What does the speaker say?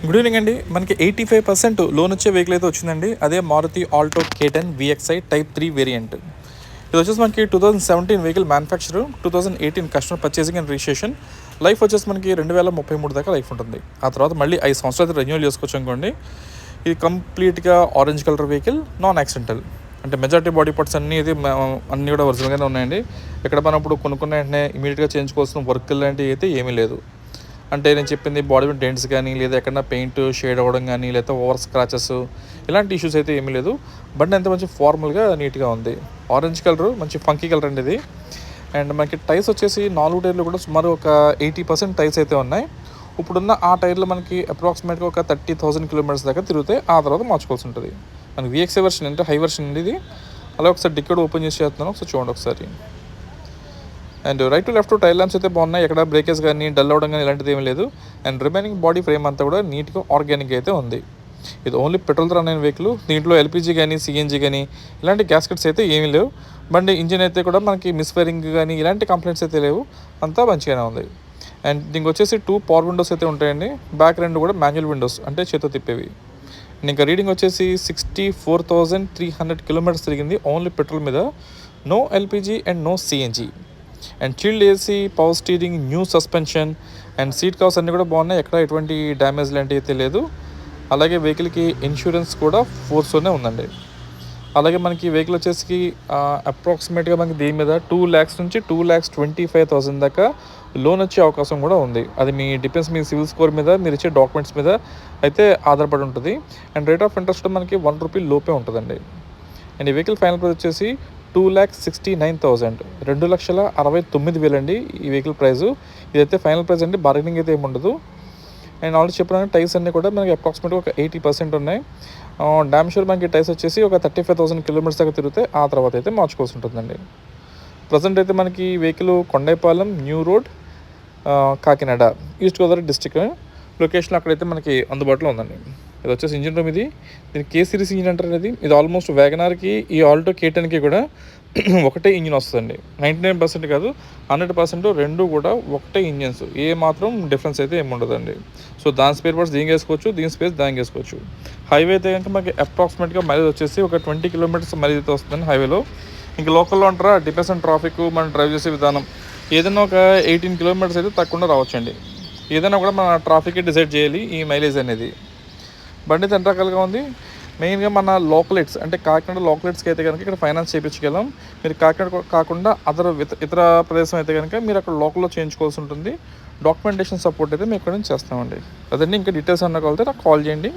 Good evening అండి. మనకి 85% loan వచ్చే వెహికల్ అయితే వచ్చిందండి. అదే Maruti Alto K10 VXI type 3 variant. ఇది వచ్చేసి మనకి 2017 vehicle manufacture, 2018 customer purchasing and registration. Life వచ్చేసి మనకి 2033 దాకా లైఫ్ ఉంటుంది. ఆ తర్వాత మళ్ళీ 5 సంవత్సరాలు అయితే రెన్యూవల్ చేసుకోవచ్చు అనుకోండి. ఇది కంప్లీట్గా orange colour vehicle, non accidental. అంటే మెజారిటీ బాడీ పార్ట్స్ అన్నీ అయితే అన్నీ కూడా ఒరిజినల్గానే ఉన్నాయండి. ఎక్కడ మనం ఇప్పుడు కొనుక్కున్న వెంటనే ఇమీడియట్గా చేయించుకోవాల్సిన వర్క్ లాంటివి అయితే ఏమీ లేదు. అంటే నేను చెప్పింది బాడీ మీద డెంట్స్ కానీ, లేదా ఎక్కడన్నా పెయింట్ షేడ్ అవ్వడం కానీ, లేదా ఓవర్ స్క్రాచెస్ ఇలాంటి ఇష్యూస్ అయితే ఏమీ లేదు. బండి అంతా మంచి ఫార్మల్గా నీట్గా ఉంది. ఆరెంజ్ కలర్ మంచి ఫంకీ కలర్ అండి ఇది. అండ్ మనకి టైర్స్ వచ్చేసి 4 టైర్లు కూడా సుమారు ఒక 80% టైర్స్ అయితే ఉన్నాయి. ఇప్పుడున్న ఆ టైర్లు మనకి అప్రాక్సిమేట్గా ఒక 30,000 కిలోమీటర్స్ దాకా తిరిగితే ఆ తర్వాత మార్చుకోవాల్సి ఉంటుంది. మనకి VXI వెర్షన్ అంటే హై వెర్షన్ అండి ఇది. అలా ఒకసారి డిక్కీ ఓపెన్ చేసి చేస్తున్నాను, ఒకసారి చూడండి ఒకసారి. And right to left tyre lamps అయితే బాగున్నాయి. ఎక్కడ బ్రేకేజ్ కానీ డల్ అవ్వడం కానీ ఇలాంటిది ఏమీ లేదు. అండ్ రిమైనింగ్ బాడీ ఫ్రేమ్ అంతా కూడా నీట్గా ఆర్గానిక్ అయితే ఉంది. ఇది ఓన్లీ పెట్రోల్తో రన్ అయిన వెహికల్. దీంట్లో LPG కానీ CNG కానీ ఇలాంటి గ్యాస్కెట్స్ అయితే ఏమీ లేవు. బండి ఇంజిన్ అయితే కూడా మనకి మిస్ఫైరింగ్ కానీ ఇలాంటి కంప్లైంట్స్ అయితే లేవు. అంతా మంచిగానే ఉంది. అండ్ దీనికి వచ్చేసి 2 పవర్ విండోస్ అయితే ఉంటాయండి. బ్యాక్ 2 కూడా మాన్యువల్ విండోస్, అంటే చేతితో తిప్పేవి. ఇంకా రీడింగ్ వచ్చేసి 64,300 కిలోమీటర్స్ తిరిగింది ఓన్లీ పెట్రోల్ మీద. No LPG and no CNG. And chilled AC, power steering, new suspension and seat covers అన్నీ కూడా బాగున్నాయి. ఎక్కడ ఎటువంటి డ్యామేజ్ లాంటివి అయితే లేదు. అలాగే వెహికల్కి ఇన్సూరెన్స్ కూడా ఫోర్స్తోనే ఉందండి. అలాగే మనకి వెహికల్ వచ్చేసి అప్రాక్సిమేట్గా మనకి దీని మీద 2 lakhs నుంచి 2,25,000 దాకా లోన్ వచ్చే అవకాశం కూడా ఉంది. అది మీ డిపెండ్స్ మీ సివిల్ స్కోర్ మీద, మీరు ఇచ్చే డాక్యుమెంట్స్ మీద అయితే ఆధారపడి ఉంటుంది. అండ్ రేట్ ఆఫ్ ఇంట్రెస్ట్ మనకి ₹1 లోపే ఉంటుందండి. అండ్ ఈ వెహికల్ ఫైనల్ ప్రైస్ వచ్చేసి 2,69,000, 2,69,000 అండి ఈ వెహికల్ ప్రైస్. ఇదైతే ఫైనల్ ప్రైస్ అండి, బార్గెనింగ్ అయితే ఏమి ఉండదు. అండ్ ఆల్రెడీ చెప్పిన టైర్స్ అన్నీ కూడా మనకి అప్రాక్సిమేట్గా ఒక 80% ఉన్నాయి. డామ్ షూర్ మనకి టైర్స్ వచ్చేసి ఒక 35,000 కిలోమీటర్స్ దాకా తిరిగితే ఆ తర్వాత అయితే మార్చుకోవాల్సి ఉంటుందండి. ప్రజెంట్ అయితే మనకి vehicle Kondaipalem new road, Kakinada, east Godavari district location అక్కడైతే మనకి అందుబాటులో ఉందండి. ఇది వచ్చేసి ఇంజిన్ రూమ్. ఇది దీనికి K సిరీస్ ఇంజిన్ అంటారు. ఇది ఆల్మోస్ట్ వ్యాగనార్కి, ఈ ఆల్టో K10కి కూడా ఒకటే ఇంజిన్ వస్తుందండి. 99% కాదు, 100% రెండు కూడా ఒకటే ఇంజిన్స్. ఏ మాత్రం డిఫరెన్స్ అయితే ఏమి ఉండదండి. సో దాని స్పేర్ పార్ట్స్ దీనికి వేసుకోవచ్చు, దీని స్పేస్ దానికి వేసుకోవచ్చు. హైవే అయితే కనుక మనకి అప్రాక్సిమేట్గా మైలేజ్ వచ్చేసి ఒక 20 కిలోమీటర్స్ మైలేజ్ అయితే వస్తుందండి హైవేలో. ఇంకా లోకల్లో అంటారా, డిపెండ్స్ ఆన్ ట్రాఫిక్, మనం డ్రైవ్ చేసే విధానం. ఏదైనా ఒక 18 కిలోమీటర్స్ అయితే తక్కువ రావచ్చండి. ఏదైనా కూడా మన ట్రాఫిక్ డిసైడ్ చేయాలి ఈ మైలేజ్ అనేది. బండి ఎంత రకాలుగా ఉంది. మెయిన్గా మన లోకలైట్స్ అంటే కాకినాడ లోకలైట్స్కి అయితే కనుక ఇక్కడ ఫైనాన్స్ చేయించగలం. మీరు కాకినాడ కాకుండా ఇతర ప్రదేశం అయితే కనుక మీరు అక్కడ లోకల్లో చేయించుకోవాల్సి ఉంటుంది. డాక్యుమెంటేషన్ సపోర్ట్ అయితే మేము ఇక్కడ నుంచి చేస్తామండి. అదండి. ఇంకా డీటెయిల్స్ అన్న కలితే నాకు కాల్ చేయండి.